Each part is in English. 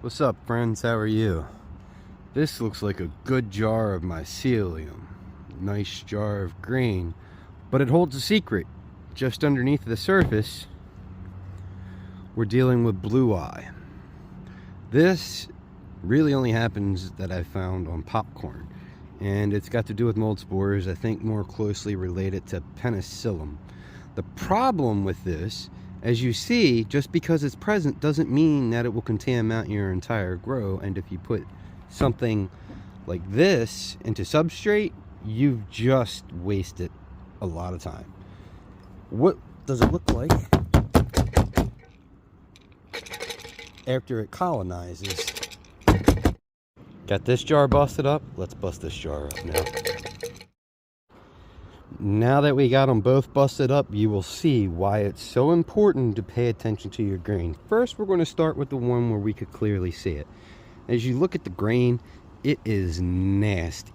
What's up, friends? How are you? This looks like a good jar of mycelium. Nice jar of green, but it holds a secret. Just underneath the surface, we're dealing with blue eye. This really only happens that I found on popcorn, and it's got to do with mold spores, I think more closely related to penicillium. The problem with this, as you see, just because it's present doesn't mean that it will contaminate your entire grow. And if you put something like this into substrate, you've just wasted a lot of time. What does it look like after it colonizes? Got this jar busted up. Let's bust this jar up now. Now that we got them both busted up, you will see why it's so important to pay attention to your grain. First, we're going to start with the one where we could clearly see it. As you look at the grain, it is nasty.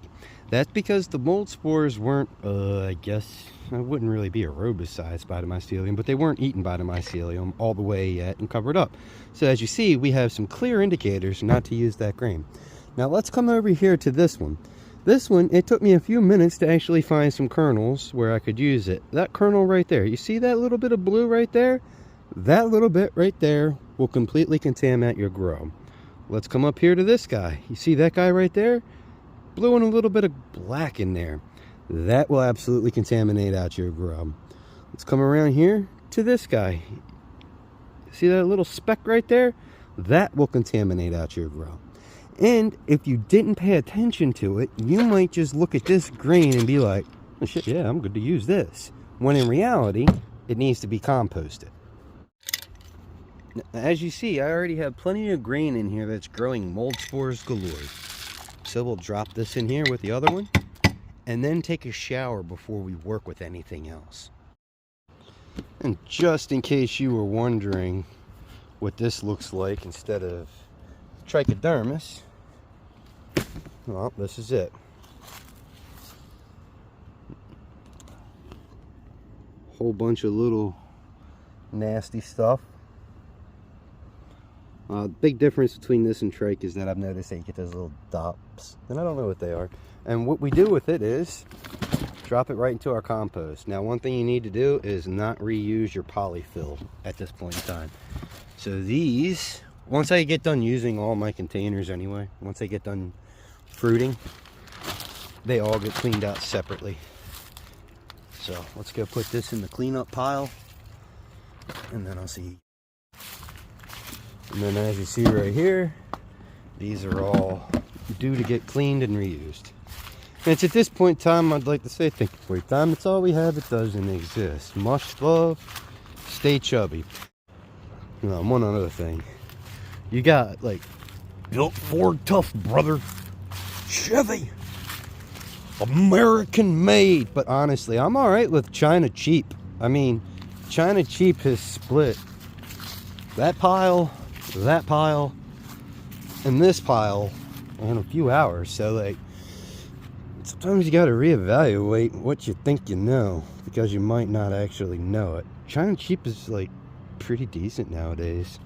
That's because the mold spores weren't, I guess, it wouldn't really be aerobicized by the mycelium, but they weren't eaten by the mycelium all the way yet and covered up. So as you see, we have some clear indicators not to use that grain. Now let's come over here to this one. This one, it took me a few minutes to actually find some kernels where I could use it. That kernel right there, you see that little bit of blue right there? That little bit right there will completely contaminate your grow. Let's come up here to this guy. You see that guy right there? Blue and a little bit of black in there. That will absolutely contaminate out your grow. Let's come around here to this guy. See that little speck right there? That will contaminate out your grow. And if you didn't pay attention to it, you might just look at this grain and be like, oh shit, yeah, I'm good to use this. When in reality, it needs to be composted. Now, as you see, I already have plenty of grain in here that's growing mold spores galore. So we'll drop this in here with the other one, and then take a shower before we work with anything else. And just in case you were wondering what this looks like instead of trichodermis, well, this is it. Whole bunch of little nasty stuff. Big difference between this and trich is that I've noticed that you get those little dots, and I don't know what they are. And what we do with it is drop it right into our compost. Now, one thing you need to do is not reuse your polyfill at this point in time. So these, once I get done using all my containers anyway, once I get done fruiting, they all get cleaned out separately. So let's go put this in the cleanup pile, and then I'll see. And then as you see right here, these are all due to get cleaned and reused. And it's at this point in time I'd like to say thank you for your time. It's all we have, it doesn't exist. Much love, stay chubby. Now, one other thing. You got like built Ford tough, brother. Chevy. American made. But honestly, I'm alright with China cheap. I mean, China cheap has split that pile, and this pile in a few hours. So like, sometimes you got to reevaluate what you think you know, because you might not actually know it. China cheap is like pretty decent nowadays.